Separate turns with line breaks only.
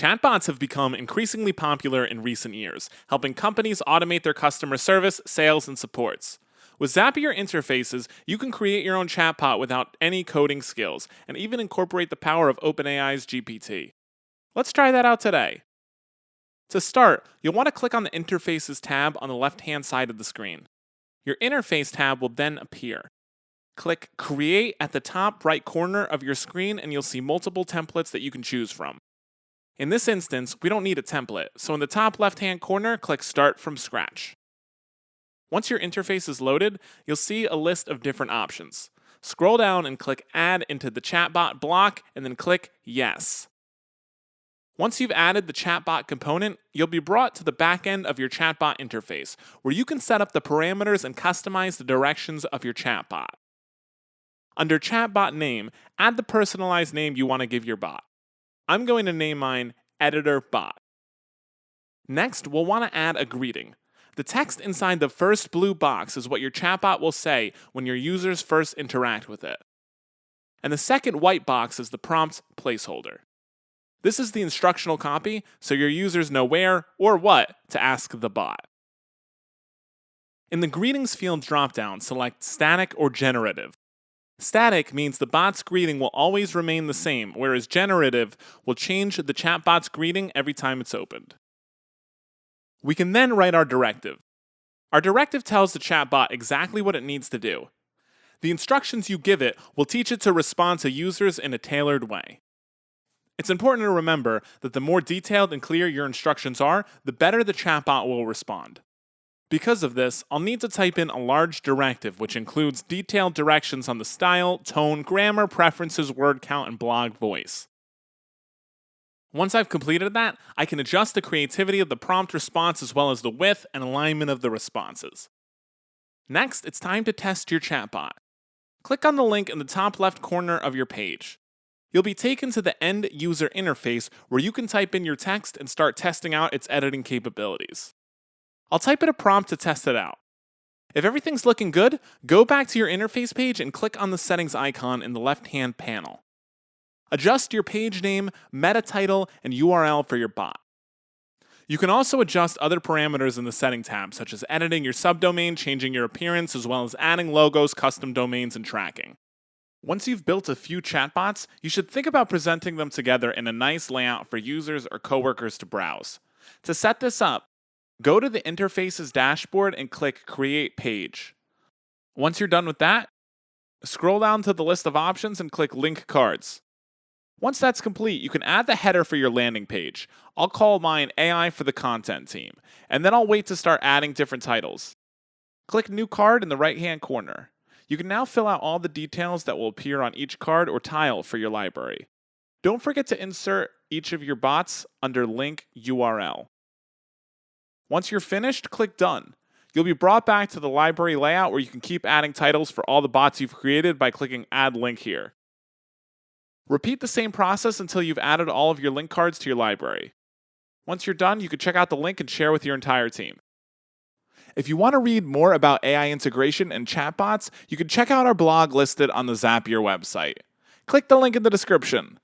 Chatbots have become increasingly popular in recent years, helping companies automate their customer service, sales, and supports. With Zapier interfaces, you can create your own chatbot without any coding skills, and even incorporate the power of OpenAI's GPT. Let's try that out today. To start, you'll want to click on the Interfaces tab on the left-hand side of the screen. Your Interface tab will then appear. Click Create at the top right corner of your screen and you'll see multiple templates that you can choose from. In this instance, we don't need a template, so in the top left-hand corner, click Start from Scratch. Once your interface is loaded, you'll see a list of different options. Scroll down and click Add into the chatbot block, and then click Yes. Once you've added the chatbot component, you'll be brought to the back end of your chatbot interface, where you can set up the parameters and customize the directions of your chatbot. Under Chatbot Name, add the personalized name you want to give your bot. I'm going to name mine Editor Bot. Next, we'll want to add a greeting. The text inside the first blue box is what your chatbot will say when your users first interact with it. And the second white box is the prompt placeholder. This is the instructional copy, so your users know where or what to ask the bot. In the Greetings field dropdown, select Static or Generative. Static means the bot's greeting will always remain the same, whereas generative will change the chatbot's greeting every time it's opened. We can then write our directive. Our directive tells the chatbot exactly what it needs to do. The instructions you give it will teach it to respond to users in a tailored way. It's important to remember that the more detailed and clear your instructions are, the better the chatbot will respond. Because of this, I'll need to type in a large directive which includes detailed directions on the style, tone, grammar, preferences, word count, and blog voice. Once I've completed that, I can adjust the creativity of the prompt response as well as the width and alignment of the responses. Next, it's time to test your chatbot. Click on the link in the top left corner of your page. You'll be taken to the end user interface where you can type in your text and start testing out its editing capabilities. I'll type in a prompt to test it out. If everything's looking good, go back to your interface page and click on the settings icon in the left-hand panel. Adjust your page name, meta title, and URL for your bot. You can also adjust other parameters in the Setting tab, such as editing your subdomain, changing your appearance, as well as adding logos, custom domains, and tracking. Once you've built a few chatbots, you should think about presenting them together in a nice layout for users or coworkers to browse. To set this up, go to the Interfaces dashboard and click Create Page. Once you're done with that, scroll down to the list of options and click Link Cards. Once that's complete, you can add the header for your landing page. I'll call mine AI for the Content Team, and then I'll wait to start adding different titles. Click New Card in the right-hand corner. You can now fill out all the details that will appear on each card or tile for your library. Don't forget to insert each of your bots under Link URL. Once you're finished, click Done. You'll be brought back to the library layout where you can keep adding titles for all the bots you've created by clicking Add Link here. Repeat the same process until you've added all of your link cards to your library. Once you're done, you can check out the link and share with your entire team. If you want to read more about AI integration and chatbots, you can check out our blog listed on the Zapier website. Click the link in the description.